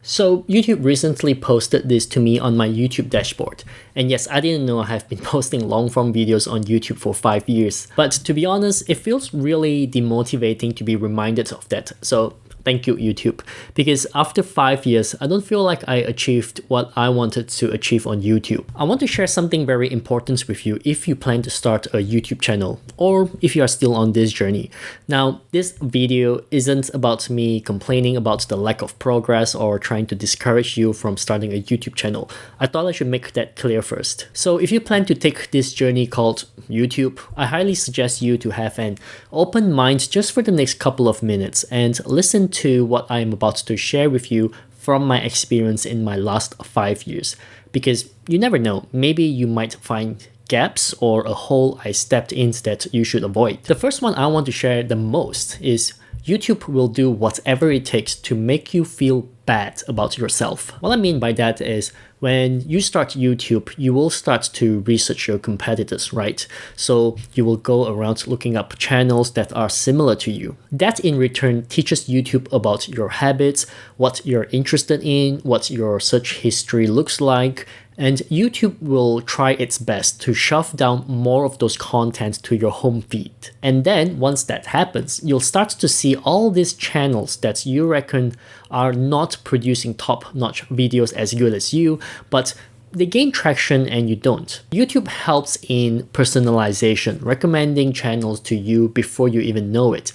So YouTube recently posted this to me on my YouTube dashboard. And yes, I didn't know I have been posting long form videos on YouTube for 5 years. But to be honest, it feels really demotivating to be reminded of that. So thank you, YouTube. Because after 5 years, I don't feel like I achieved what I wanted to achieve on YouTube. I want to share something very important with you if you plan to start a YouTube channel or if you are still on this journey. Now, this video isn't about me complaining about the lack of progress or trying to discourage you from starting a YouTube channel. I thought I should make that clear first. So if you plan to take this journey called YouTube, I highly suggest you to have an open mind just for the next couple of minutes and listen to what I am about to share with you from my experience in my last 5 years. Because you never know, maybe you might find gaps or a hole I stepped in that you should avoid. The first one I want to share the most is YouTube will do whatever it takes to make you feel bad about yourself. What I mean by that is when you start YouTube, you will start to research your competitors, right? So you will go around looking up channels that are similar to you. That in return teaches YouTube about your habits, what you're interested in, what your search history looks like, and YouTube will try its best to shove down more of those content to your home feed. And then once that happens, you'll start to see all these channels that you reckon are not producing top-notch videos as good as you, but they gain traction and you don't. YouTube helps in personalization, recommending channels to you before you even know it.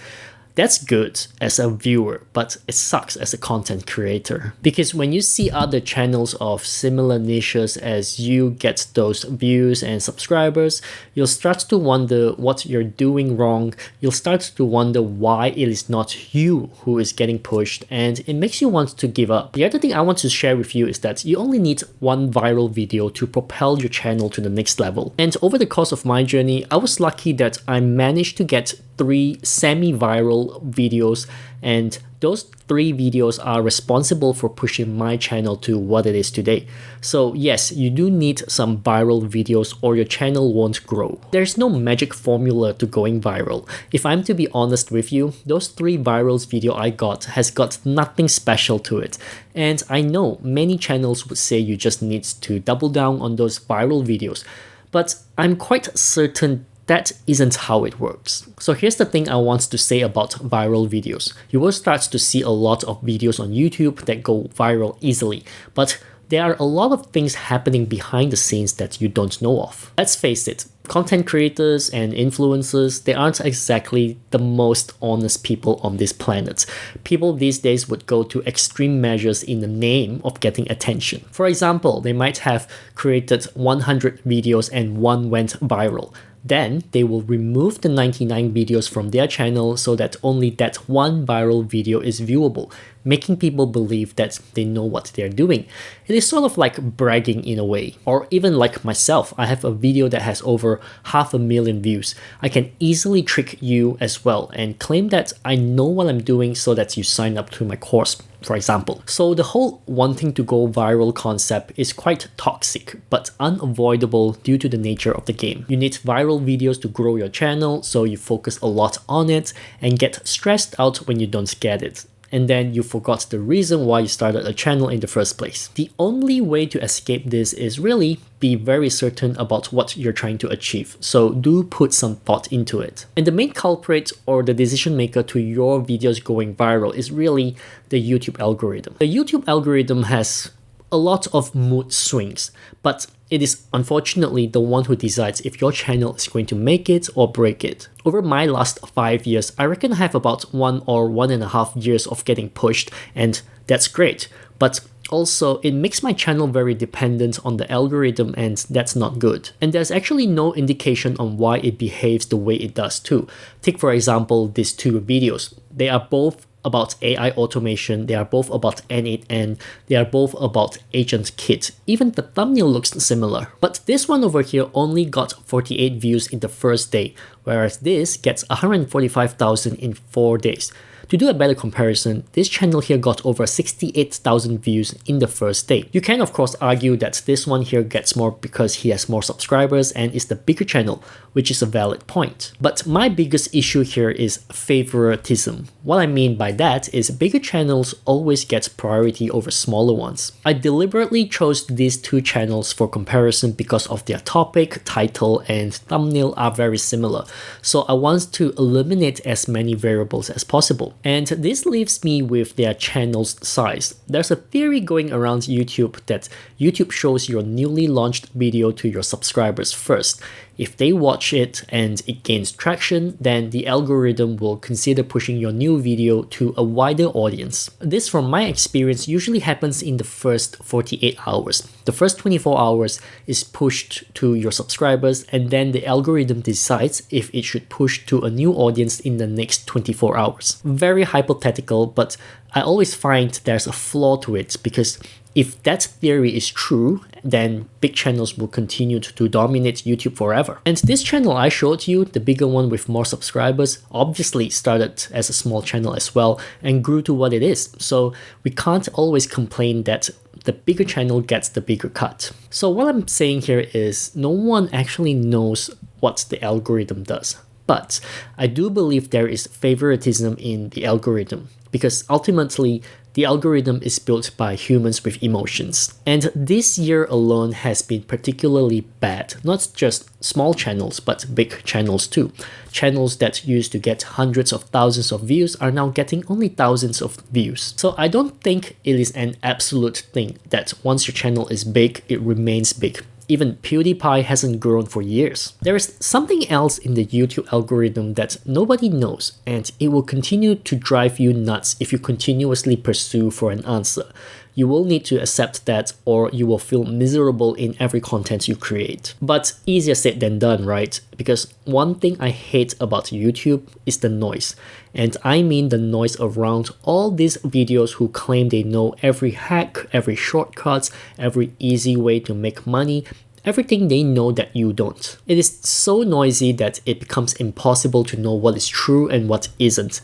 That's good as a viewer, but it sucks as a content creator. Because when you see other channels of similar niches as you get those views and subscribers, you'll start to wonder what you're doing wrong. You'll start to wonder why it is not you who is getting pushed, and it makes you want to give up. The other thing I want to share with you is that you only need one viral video to propel your channel to the next level. And over the course of my journey, I was lucky that I managed to get 3 semi-viral videos, and those 3 videos are responsible for pushing my channel to what it is today. So yes, you do need some viral videos or your channel won't grow. There's no magic formula to going viral. If I'm to be honest with you, those 3 virals video I got has got nothing special to it. And I know many channels would say you just need to double down on those viral videos, but I'm quite certain that isn't how it works. So here's the thing I want to say about viral videos. You will start to see a lot of videos on YouTube that go viral easily, but there are a lot of things happening behind the scenes that you don't know of. Let's face it, content creators and influencers, they aren't exactly the most honest people on this planet. People these days would go to extreme measures in the name of getting attention. For example, they might have created 100 videos and one went viral. Then they will remove the 99 videos from their channel so that only that one viral video is viewable, making people believe that they know what they're doing. It is sort of like bragging in a way. Or even like myself, I have a video that has over 500,000 views. I can easily trick you as well and claim that I know what I'm doing so that you sign up to my course, for example. So the whole wanting to go viral concept is quite toxic, but unavoidable due to the nature of the game. You need viral videos to grow your channel, so you focus a lot on it and get stressed out when you don't get it. And then you forgot the reason why you started a channel in the first place. The only way to escape this is really be very certain about what you're trying to achieve. So do put some thought into it. And the main culprit or the decision maker to your videos going viral is really the YouTube algorithm. The YouTube algorithm has a lot of mood swings, but it is unfortunately the one who decides if your channel is going to make it or break it. Over my last 5 years, I reckon I have about 1 or 1.5 years of getting pushed, and that's great. But also, it makes my channel very dependent on the algorithm, and that's not good. And there's actually no indication on why it behaves the way it does too. Take for example these 2 videos. They are both about AI automation, they are both about N8N, they are both about Agent Kit. Even the thumbnail looks similar. But this one over here only got 48 views in the first day, whereas this gets 145,000 in 4 days. To do a better comparison, this channel here got over 68,000 views in the first day. You can of course argue that this one here gets more because he has more subscribers and is the bigger channel, which is a valid point. But my biggest issue here is favoritism. What I mean by that is bigger channels always get priority over smaller ones. I deliberately chose these two channels for comparison because of their topic, title, and thumbnail are very similar. So I want to eliminate as many variables as possible. And this leaves me with their channel's size. There's a theory going around YouTube that YouTube shows your newly launched video to your subscribers first. If they watch it and it gains traction, then the algorithm will consider pushing your new video to a wider audience. This, from my experience, usually happens in the first 48 hours. The first 24 hours is pushed to your subscribers, and then the algorithm decides if it should push to a new audience in the next 24 hours. Very hypothetical, but I always find there's a flaw to it, because if that theory is true, then big channels will continue to dominate YouTube forever. And this channel I showed you, the bigger one with more subscribers, obviously started as a small channel as well and grew to what it is. So we can't always complain that the bigger channel gets the bigger cut. So what I'm saying here is no one actually knows what the algorithm does. But I do believe there is favoritism in the algorithm, because ultimately the algorithm is built by humans with emotions. And this year alone has been particularly bad, not just small channels, but big channels too. Channels that used to get hundreds of thousands of views are now getting only thousands of views. So I don't think it is an absolute thing that once your channel is big, it remains big. Even PewDiePie hasn't grown for years. There is something else in the YouTube algorithm that nobody knows, and it will continue to drive you nuts if you continuously pursue for an answer. You will need to accept that, or you will feel miserable in every content you create. But easier said than done, right? Because one thing I hate about YouTube is the noise. And I mean the noise around all these videos who claim they know every hack, every shortcut, every easy way to make money, everything they know that you don't. It is so noisy that it becomes impossible to know what is true and what isn't.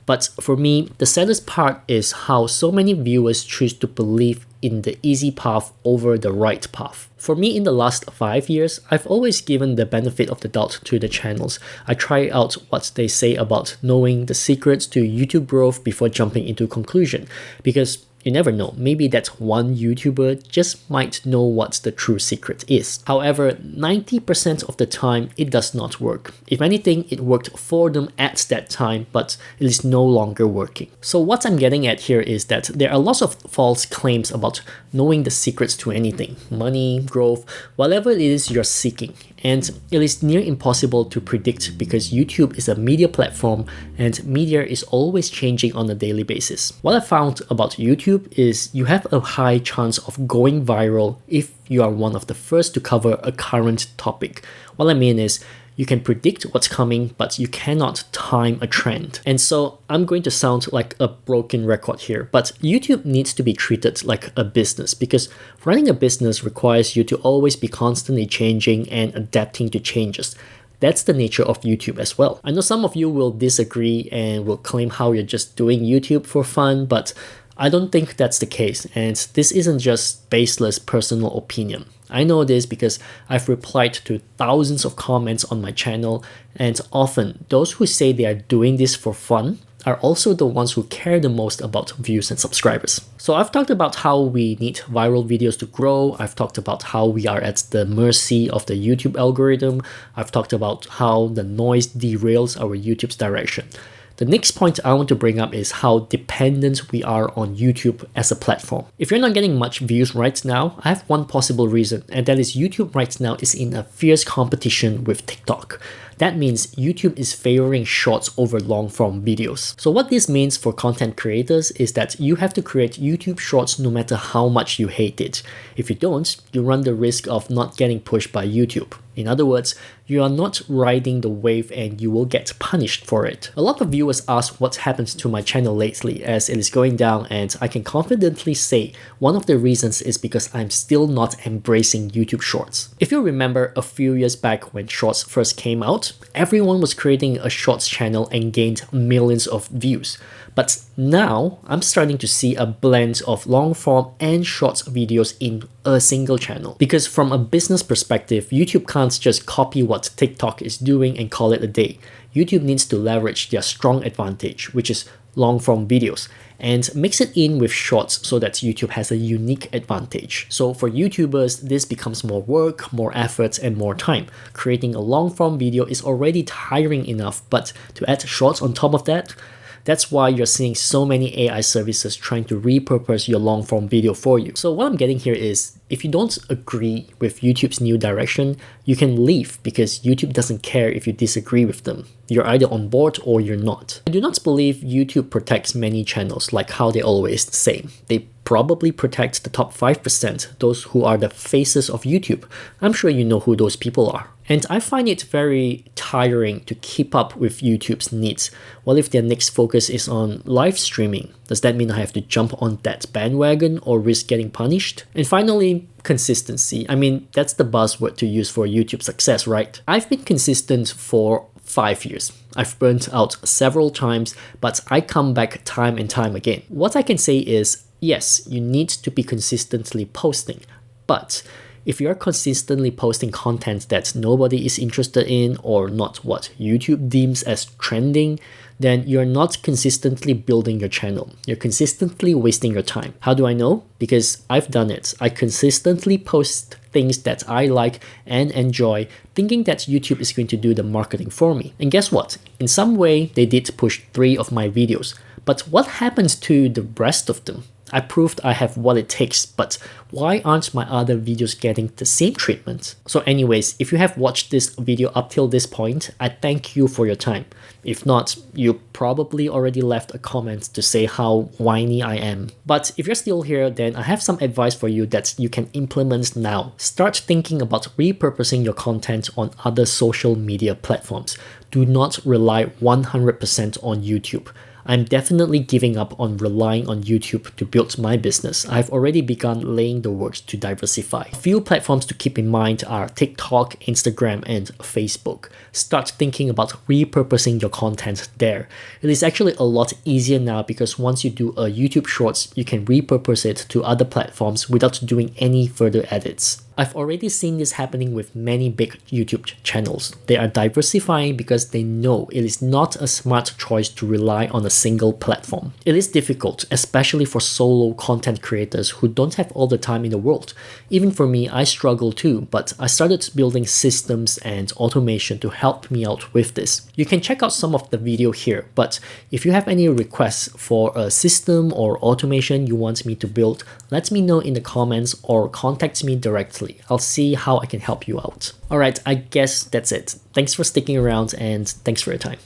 But for me, the saddest part is how so many viewers choose to believe in the easy path over the right path. For me, in the last 5 years, I've always given the benefit of the doubt to the channels. I try out what they say about knowing the secrets to YouTube growth before jumping into conclusion, because you never know, maybe that one YouTuber just might know what the true secret is. However, 90% of the time, it does not work. If anything, it worked for them at that time, but it is no longer working. So what I'm getting at here is that there are lots of false claims about knowing the secrets to anything, money, growth, whatever it is you're seeking. And it is near impossible to predict because YouTube is a media platform and media is always changing on a daily basis. What I found about YouTube is you have a high chance of going viral if you are one of the first to cover a current topic. What I mean is, you can predict what's coming, but you cannot time a trend. And so I'm going to sound like a broken record here, but YouTube needs to be treated like a business, because running a business requires you to always be constantly changing and adapting to changes. That's the nature of YouTube as well. I know some of you will disagree and will claim how you're just doing YouTube for fun, but I don't think that's the case, and this isn't just baseless personal opinion. I know this because I've replied to thousands of comments on my channel, and often those who say they are doing this for fun are also the ones who care the most about views and subscribers. So I've talked about how we need viral videos to grow. I've talked about how we are at the mercy of the YouTube algorithm. I've talked about how the noise derails our YouTube's direction. The next point I want to bring up is how dependent we are on YouTube as a platform. If you're not getting much views right now, I have one possible reason, and that is YouTube right now is in a fierce competition with TikTok. That means YouTube is favoring shorts over long-form videos. So what this means for content creators is that you have to create YouTube shorts no matter how much you hate it. If you don't, you run the risk of not getting pushed by YouTube. In other words, you are not riding the wave and you will get punished for it. A lot of viewers ask what's happened to my channel lately as it is going down, and I can confidently say one of the reasons is because I'm still not embracing YouTube Shorts. If you remember a few years back when Shorts first came out, everyone was creating a Shorts channel and gained millions of views. But now I'm starting to see a blend of long form and short videos in a single channel. Because from a business perspective, YouTube can't just copy what TikTok is doing and call it a day. YouTube needs to leverage their strong advantage, which is long form videos, and mix it in with shorts so that YouTube has a unique advantage. So for YouTubers, this becomes more work, more effort, and more time. Creating a long form video is already tiring enough, but to add shorts on top of that, that's why you're seeing so many AI services trying to repurpose your long form video for you. So what I'm getting here is, if you don't agree with YouTube's new direction, you can leave because YouTube doesn't care if you disagree with them. You're either on board or you're not. I do not believe YouTube protects many channels like how they always say. They probably protect the top 5%, those who are the faces of YouTube. I'm sure you know who those people are. And I find it very tiring to keep up with YouTube's needs. Well, if their next focus is on live streaming, does that mean I have to jump on that bandwagon or risk getting punished? And finally, consistency. I mean, that's the buzzword to use for YouTube success, right? I've been consistent for 5 years. I've burnt out several times, but I come back time and time again. What I can say is, yes, you need to be consistently posting, but if you're consistently posting content that nobody is interested in or not what YouTube deems as trending, then you're not consistently building your channel. You're consistently wasting your time. How do I know? Because I've done it. I consistently post things that I like and enjoy, thinking that YouTube is going to do the marketing for me. And guess what? In some way, they did push 3 of my videos. But what happens to the rest of them? I proved I have what it takes, but why aren't my other videos getting the same treatment? So anyways, if you have watched this video up till this point, I thank you for your time. If not, you probably already left a comment to say how whiny I am. But if you're still here, then I have some advice for you that you can implement now. Start thinking about repurposing your content on other social media platforms. Do not rely 100% on YouTube. I'm definitely giving up on relying on YouTube to build my business. I've already begun laying the works to diversify. A few platforms to keep in mind are TikTok, Instagram, and Facebook. Start thinking about repurposing your content there. It is actually a lot easier now because once you do a YouTube Shorts, you can repurpose it to other platforms without doing any further edits. I've already seen this happening with many big YouTube channels. They are diversifying because they know it is not a smart choice to rely on a single platform. It is difficult, especially for solo content creators who don't have all the time in the world. Even for me, I struggle too, but I started building systems and automation to help me out with this. You can check out some of the video here, but if you have any requests for a system or automation you want me to build, let me know in the comments or contact me directly. I'll see how I can help you out. Alright, I guess that's it. Thanks for sticking around and thanks for your time.